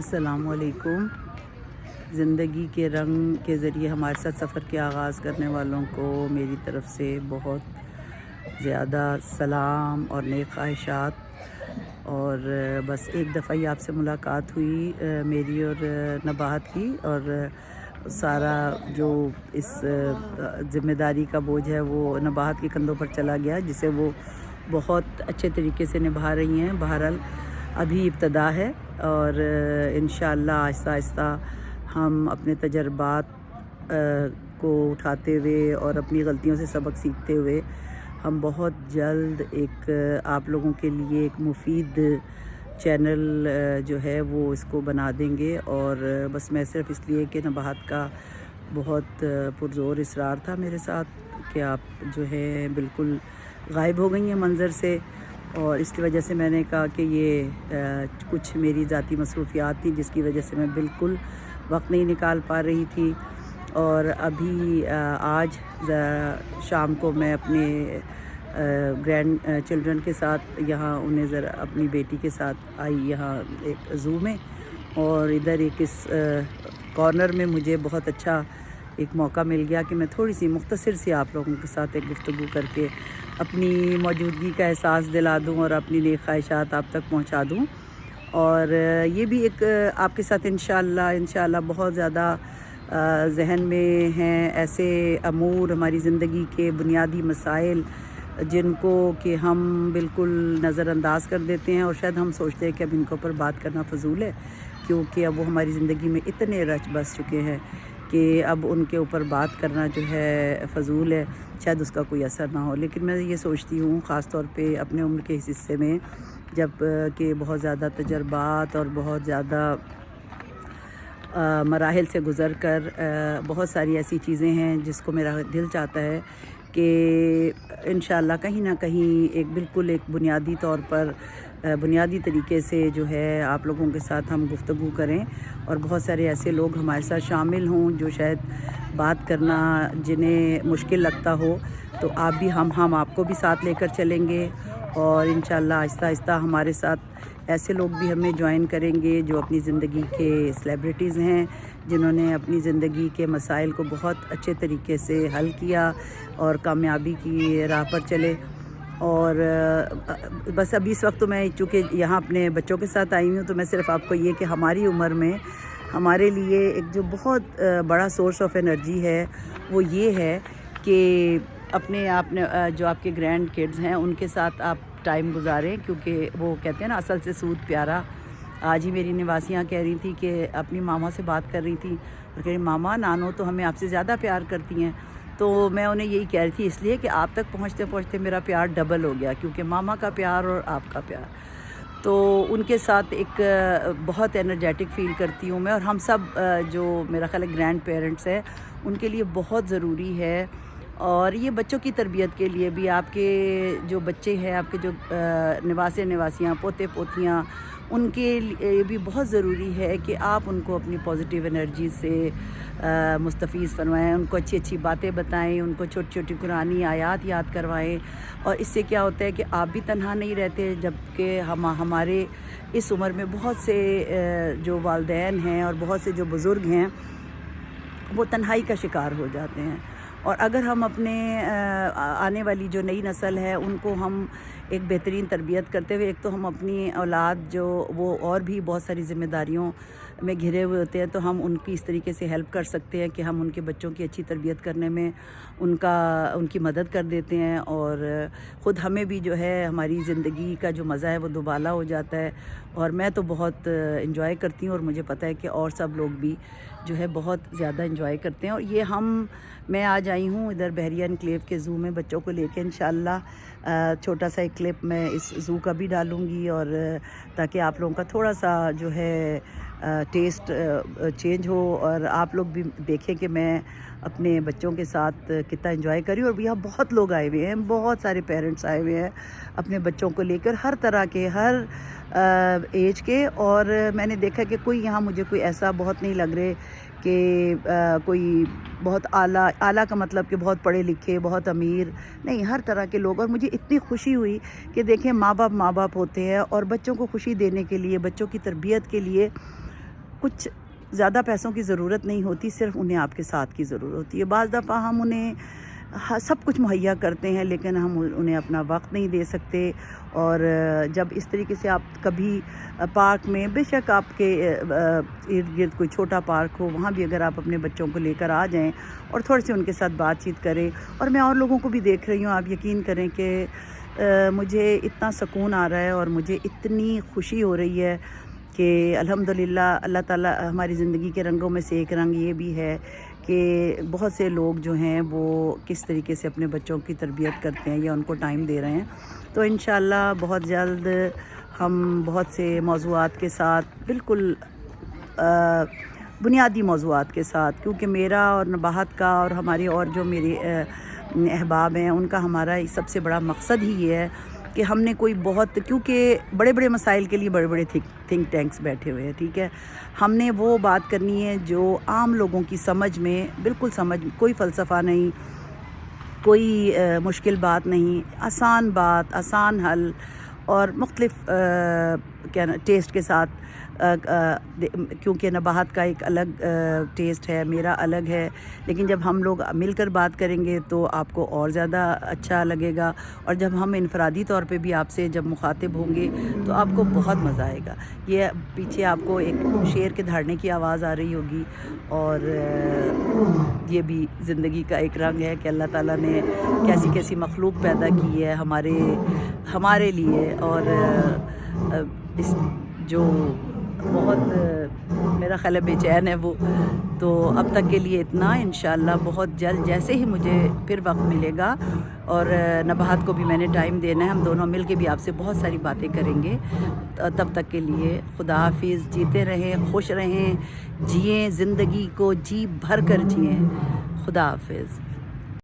السلام علیکم۔ زندگی کے رنگ کے ذریعے ہمارے ساتھ سفر کے آغاز کرنے والوں کو میری طرف سے بہت زیادہ سلام اور نیک خواہشات۔ اور بس ایک دفعہ ہی آپ سے ملاقات ہوئی میری اور نباہت کی، اور سارا جو اس ذمہ داری کا بوجھ ہے وہ نباہت کے کندھوں پر چلا گیا، جسے وہ بہت اچھے طریقے سے نبھا رہی ہیں۔ بہرحال ابھی ابتدا ہے، اور انشاءاللہ آہستہ آہستہ ہم اپنے تجربات کو اٹھاتے ہوئے اور اپنی غلطیوں سے سبق سیکھتے ہوئے ہم بہت جلد ایک آپ لوگوں کے لیے ایک مفید چینل جو ہے وہ اس کو بنا دیں گے۔ اور بس میں صرف اس لیے کہ نباہت کا بہت پرزور اصرار تھا میرے ساتھ کہ آپ جو ہے بالکل غائب ہو گئی ہیں منظر سے، اور اس کی وجہ سے میں نے کہا کہ یہ کچھ میری ذاتی مصروفیات تھیں جس کی وجہ سے میں بالکل وقت نہیں نکال پا رہی تھی۔ اور ابھی آج شام کو میں اپنے گرینڈ چلڈرن کے ساتھ یہاں انہیں ذرا اپنی بیٹی کے ساتھ آئی یہاں ایک زو میں، اور ادھر ایک اس کارنر میں مجھے بہت اچھا ایک موقع مل گیا کہ میں تھوڑی سی مختصر سی آپ لوگوں کے ساتھ ایک گفتگو کر کے اپنی موجودگی کا احساس دلا دوں اور اپنی نیک خواہشات آپ تک پہنچا دوں۔ اور یہ بھی ایک آپ کے ساتھ انشاءاللہ بہت زیادہ ذہن میں ہیں ایسے امور، ہماری زندگی کے بنیادی مسائل جن کو کہ ہم بالکل نظر انداز کر دیتے ہیں، اور شاید ہم سوچتے ہیں کہ اب ان کے اوپر بات کرنا فضول ہے، کیونکہ اب وہ ہماری زندگی میں اتنے رچ بس چکے ہیں کہ اب ان کے اوپر بات کرنا جو ہے فضول ہے، شاید اس کا کوئی اثر نہ ہو۔ لیکن میں یہ سوچتی ہوں خاص طور پہ اپنے عمر کے اس حصے میں، جب کہ بہت زیادہ تجربات اور بہت زیادہ مراحل سے گزر کر بہت ساری ایسی چیزیں ہیں جس کو میرا دل چاہتا ہے کہ انشاءاللہ کہیں نہ کہیں ایک بالکل ایک بنیادی طور پر بنیادی طریقے سے جو ہے آپ لوگوں کے ساتھ ہم گفتگو کریں، اور بہت سارے ایسے لوگ ہمارے ساتھ شامل ہوں جو شاید بات کرنا جنہیں مشکل لگتا ہو، تو آپ بھی ہم آپ کو بھی ساتھ لے کر چلیں گے، اور انشاءاللہ آہستہ آہستہ ہمارے ساتھ ایسے لوگ بھی ہمیں جوائن کریں گے جو اپنی زندگی کے سیلیبریٹیز ہیں، جنہوں نے اپنی زندگی کے مسائل کو بہت اچھے طریقے سے حل کیا اور کامیابی کی راہ پر چلے۔ اور بس ابھی اس وقت تو میں چونکہ یہاں اپنے بچوں کے ساتھ آئی ہوں، تو میں صرف آپ کو یہ کہ ہماری عمر میں ہمارے لیے ایک جو بہت بڑا سورس آف انرجی ہے وہ یہ ہے کہ اپنے آپ نے جو آپ کے گرینڈ کڈز ہیں ان کے ساتھ آپ ٹائم گزاریں، کیونکہ وہ کہتے ہیں نا اصل سے سود پیارا۔ آج ہی میری نواسیاں کہہ رہی تھی کہ اپنی ماما سے بات کر رہی تھی اور کہہ رہی ماما نانو تو ہمیں آپ سے زیادہ پیار کرتی ہیں، تو میں انہیں یہی کہہ رہی تھی اس لیے کہ آپ تک پہنچتے پہنچتے میرا پیار ڈبل ہو گیا، کیونکہ ماما کا پیار اور آپ کا پیار، تو ان کے ساتھ ایک بہت انرجیٹک فیل کرتی ہوں میں۔ اور ہم سب جو میرا خیال ہے گرینڈ پیرنٹس ہیں ان کے لیے بہت ضروری ہے، اور یہ بچوں کی تربیت کے لیے بھی، آپ کے جو بچے ہیں، آپ کے جو نواسے نواسیاں پوتے پوتیاں، ان کے لیے بھی بہت ضروری ہے کہ آپ ان کو اپنی پازیٹیو انرجی سے مستفیض فرمائیں، ان کو اچھی اچھی باتیں بتائیں، ان کو چھوٹی چھوٹی قرآنی آیات یاد کروائیں۔ اور اس سے کیا ہوتا ہے کہ آپ بھی تنہا نہیں رہتے، جبکہ ہمارے اس عمر میں بہت سے جو والدین ہیں اور بہت سے جو بزرگ ہیں وہ تنہائی کا شکار ہو جاتے ہیں۔ اور اگر ہم اپنے آنے والی جو نئی نسل ہے ان کو ہم ایک بہترین تربیت کرتے ہوئے، ایک تو ہم اپنی اولاد جو وہ اور بھی بہت ساری ذمہ داریوں میں گھرے ہوئے ہوتے ہیں، تو ہم ان کی اس طریقے سے ہیلپ کر سکتے ہیں کہ ہم ان کے بچوں کی اچھی تربیت کرنے میں ان کی مدد کر دیتے ہیں، اور خود ہمیں بھی جو ہے ہماری زندگی کا جو مزہ ہے وہ دوبالا ہو جاتا ہے۔ اور میں تو بہت انجوائے کرتی ہوں، اور مجھے پتہ ہے کہ اور سب لوگ بھی جو ہے بہت زیادہ انجوائے کرتے ہیں۔ اور یہ میں آج آئی ہوں ادھر بحریہ انکلیو کے زو میں بچوں کو لے کے، انشاءاللہ چھوٹا سا ایک کلپ میں اس زو کا بھی ڈالوں گی، اور تاکہ آپ لوگوں کا تھوڑا سا جو ہے ٹیسٹ چینج ہو، اور آپ لوگ بھی دیکھیں کہ میں اپنے بچوں کے ساتھ کتنا انجوائے کری۔ اور یہاں بہت لوگ آئے ہوئے ہیں، بہت سارے پیرنٹس آئے ہوئے ہیں اپنے بچوں کو لے کر، ہر طرح کے، ہر ایج کے۔ اور میں نے دیکھا کہ یہاں مجھے کوئی ایسا بہت نہیں لگ رہے کہ کوئی بہت اعلیٰ کا مطلب کہ بہت پڑھے لکھے، بہت امیر نہیں، ہر طرح کے لوگ۔ اور مجھے اتنی خوشی ہوئی کہ دیکھیں ماں باپ ہوتے ہیں، اور بچوں کو خوشی دینے کے لیے، بچوں کی تربیت کے لیے کچھ زیادہ پیسوں کی ضرورت نہیں ہوتی، صرف انہیں آپ کے ساتھ کی ضرورت ہوتی ہے۔ بعض دفعہ ہم انہیں سب کچھ مہیا کرتے ہیں لیکن ہم انہیں اپنا وقت نہیں دے سکتے، اور جب اس طریقے سے آپ کبھی پارک میں، بے شک آپ کے ارد گرد کوئی چھوٹا پارک ہو، وہاں بھی اگر آپ اپنے بچوں کو لے کر آ جائیں اور تھوڑے سے ان کے ساتھ بات چیت کریں، اور میں اور لوگوں کو بھی دیکھ رہی ہوں، آپ یقین کریں کہ مجھے اتنا سکون آ رہا ہے اور مجھے اتنی خوشی ہو رہی ہے کہ الحمدللہ اللہ تعالیٰ ہماری زندگی کے رنگوں میں سے ایک رنگ یہ بھی ہے کہ بہت سے لوگ جو ہیں وہ کس طریقے سے اپنے بچوں کی تربیت کرتے ہیں یا ان کو ٹائم دے رہے ہیں۔ تو انشاءاللہ بہت جلد ہم بہت سے موضوعات کے ساتھ، بالکل بنیادی موضوعات کے ساتھ، کیونکہ میرا اور نباہت کا اور ہمارے اور جو میرے احباب ہیں ان کا ہمارا سب سے بڑا مقصد ہی یہ ہے کہ ہم نے کوئی بہت، کیونکہ بڑے بڑے مسائل کے لیے بڑے بڑے تھنک ٹینکس بیٹھے ہوئے ہیں، ٹھیک ہے، ہم نے وہ بات کرنی ہے جو عام لوگوں کی سمجھ میں، بالکل سمجھ، کوئی فلسفہ نہیں، کوئی مشکل بات نہیں، آسان بات، آسان حل، اور مختلف ٹیسٹ کے ساتھ، کیونکہ نباہت کا ایک الگ ٹیسٹ ہے، میرا الگ ہے، لیکن جب ہم لوگ مل کر بات کریں گے تو آپ کو اور زیادہ اچھا لگے گا، اور جب ہم انفرادی طور پہ بھی آپ سے جب مخاطب ہوں گے تو آپ کو بہت مزہ آئے گا۔ یہ پیچھے آپ کو ایک شیر کے دھاڑنے کی آواز آ رہی ہوگی، اور یہ بھی زندگی کا ایک رنگ ہے کہ اللہ تعالیٰ نے کیسی کیسی مخلوق پیدا کی ہے ہمارے لیے، اور اس جو بہت میرا خیال ہے بے چین ہے وہ، تو اب تک کے لیے اتنا، انشاءاللہ بہت جلد جیسے ہی مجھے پھر وقت ملے گا، اور نباہت کو بھی میں نے ٹائم دینا ہے، ہم دونوں مل کے بھی آپ سے بہت ساری باتیں کریں گے۔ تب تک کے لیے خدا حافظ، جیتے رہیں، خوش رہیں، جئیں زندگی کو، جی بھر کر جئیں، خدا حافظ۔